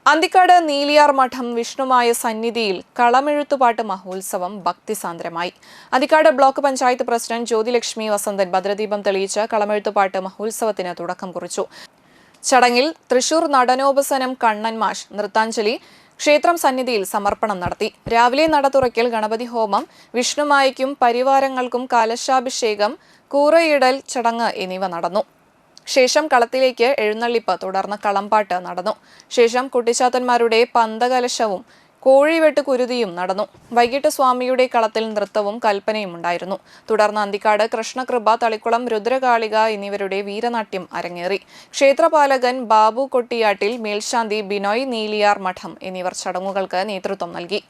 അന്തിക്കാട് നീലിയാർ മഠം വിഷ്ണുമായ സന്നിധിയിൽ കളമെഴുത്തുപാട്ട് മഹോത്സവം ഭക്തിസാന്ദ്രമായി. അന്തിക്കാട് ബ്ലോക്ക് പഞ്ചായത്ത് പ്രസിഡന്റ് ജ്യോതിലക്ഷ്മി വസന്തൻ ഭദ്രദീപം തെളിയിച്ച് കളമെഴുത്തുപാട്ട് മഹോത്സവത്തിന് തുടക്കം കുറിച്ചു. ചടങ്ങിൽ തൃശൂർ നടനോപസനം കണ്ണൻ മാഷ് നൃത്താഞ്ജലി ക്ഷേത്രം സന്നിധിയിൽ സമർപ്പണം നടത്തി. രാവിലെ നട തുറക്കൽ, ഗണപതി ഹോമം, വിഷ്ണുമായയ്ക്കും പരിവാരങ്ങൾക്കും കലശാഭിഷേകം, കൂറയിടൽ ചടങ്ങ് എന്നിവ നടന്നു. ശേഷം കളത്തിലേക്ക് എഴുന്നള്ളിപ്പ്, തുടർന്ന് കളംപാട്ട് നടന്നു. ശേഷം കുട്ടിച്ചാത്തന്മാരുടെ പന്തകലശവും കോഴിവെട്ട് കുരുതിയും നടന്നു. വൈകിട്ട് സ്വാമിയുടെ കളത്തിൽ നൃത്തവും കൽപ്പനയും ഉണ്ടായിരുന്നു. തുടർന്ന് അന്തിക്കാട് കൃഷ്ണകൃപ, തളിക്കുളം രുദ്രകാളിക എന്നിവരുടെ വീരനാട്യം അരങ്ങേറി. ക്ഷേത്രപാലകൻ ബാബു കൊട്ടിയാട്ടിൽ, മേൽശാന്തി ബിനോയ് നീലിയാർ മഠം എന്നിവർ ചടങ്ങുകൾക്ക് നേതൃത്വം നൽകി.